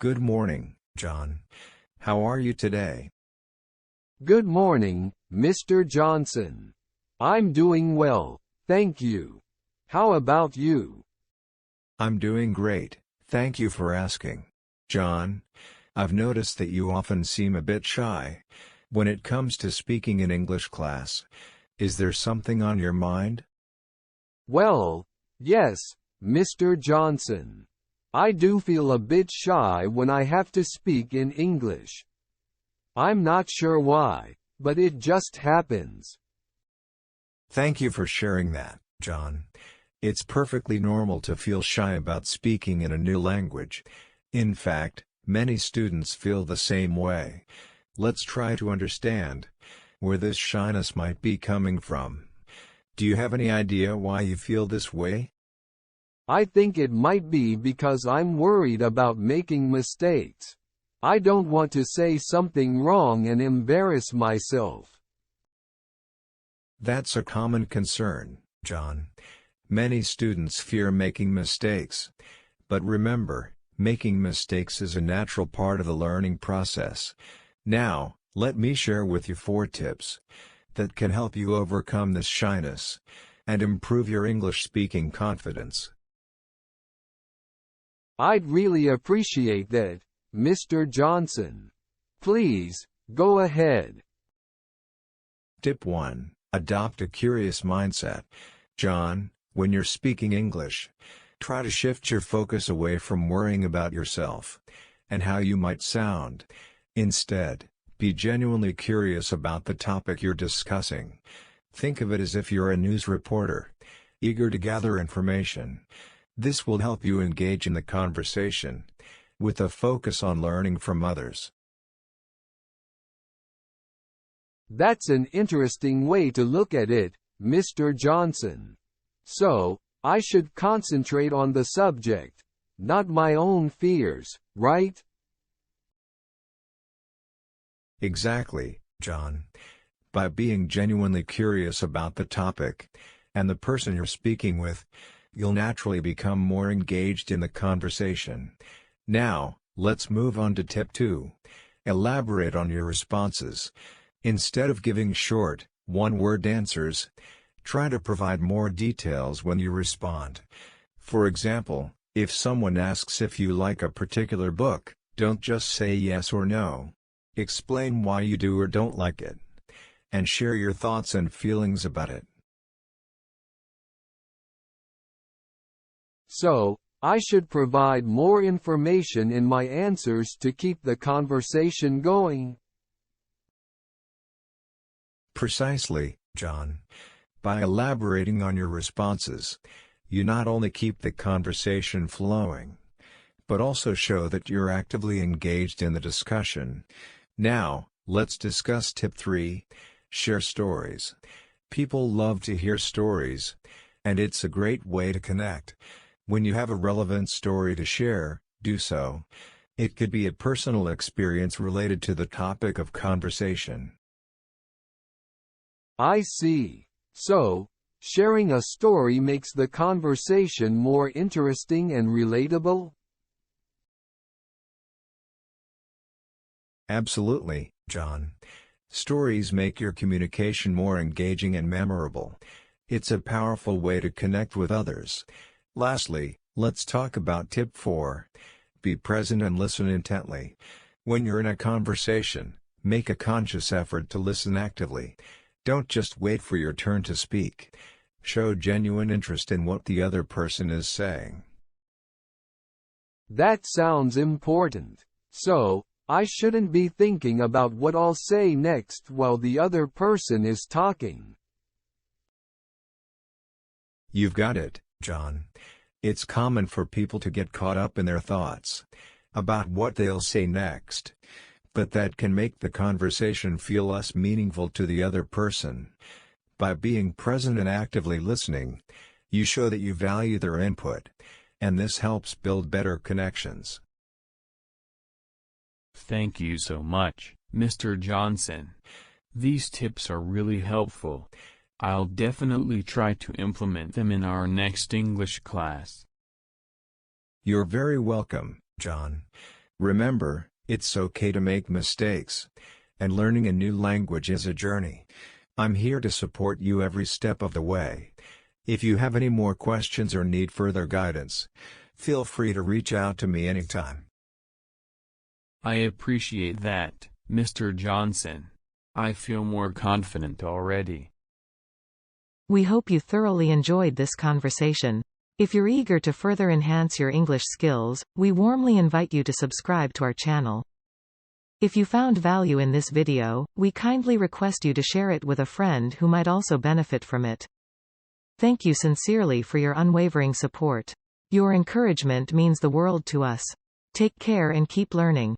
Good morning, John. How are you today? Good morning, Mr. Johnson. I'm doing well, thank you. How about you? I'm doing great, thank you for asking. John, I've noticed that you often seem a bit shy when it comes to speaking in English class. Is there something on your mind? Well, yes, Mr. Johnson. I do feel a bit shy when I have to speak in English. I'm not sure why, but it just happens. Thank you for sharing that, John. It's perfectly normal to feel shy about speaking in a new language. In fact, many students feel the same way. Let's try to understand where this shyness might be coming from. Do you have any idea why you feel this way? I think it might be because I'm worried about making mistakes. I don't want to say something wrong and embarrass myself. That's a common concern, John. Many students fear making mistakes. But remember, making mistakes is a natural part of the learning process. Now, let me share with you 4 tips that can help you overcome this shyness and improve your English speaking confidence. I'd really appreciate that, Mr. Johnson. Please, go ahead. Tip 1. Adopt a curious mindset. John, when you're speaking English, try to shift your focus away from worrying about yourself and how you might sound. Instead, be genuinely curious about the topic you're discussing. Think of it as if you're a news reporter, eager to gather information. This will help you engage in the conversation, with a focus on learning from others. That's an interesting way to look at it, Mr. Johnson. So, I should concentrate on the subject, not my own fears, right? Exactly, John. By being genuinely curious about the topic and the person you're speaking with, you'll naturally become more engaged in the conversation. Now, let's move on to tip 2. Elaborate on your responses. Instead of giving short, one-word answers, try to provide more details when you respond. For example, if someone asks if you like a particular book, don't just say yes or no. Explain why you do or don't like it, and share your thoughts and feelings about it. So, I should provide more information in my answers to keep the conversation going. Precisely, John. By elaborating on your responses, you not only keep the conversation flowing, but also show that you're actively engaged in the discussion. Now, let's discuss tip 3. Share stories. People love to hear stories, and it's a great way to connect. When you have a relevant story to share, do so. It could be a personal experience related to the topic of conversation. I see. So, sharing a story makes the conversation more interesting and relatable? Absolutely, John. Stories make your communication more engaging and memorable. It's a powerful way to connect with others. Lastly, let's talk about tip 4. Be present and listen intently. When you're in a conversation, make a conscious effort to listen actively. Don't just wait for your turn to speak. Show genuine interest in what the other person is saying. That sounds important. So, I shouldn't be thinking about what I'll say next while the other person is talking. You've got it, John. It's common for people to get caught up in their thoughts about what they'll say next, but that can make the conversation feel less meaningful to the other person. By being present and actively listening, you show that you value their input, and this helps build better connections. Thank you so much, Mr. Johnson. These tips are really helpful. I'll definitely try to implement them in our next English class. You're very welcome, John. Remember, it's okay to make mistakes. And learning a new language is a journey. I'm here to support you every step of the way. If you have any more questions or need further guidance, feel free to reach out to me anytime. I appreciate that, Mr. Johnson. I feel more confident already. We hope you thoroughly enjoyed this conversation. If you're eager to further enhance your English skills, we warmly invite you to subscribe to our channel. If you found value in this video, we kindly request you to share it with a friend who might also benefit from it. Thank you sincerely for your unwavering support. Your encouragement means the world to us. Take care and keep learning.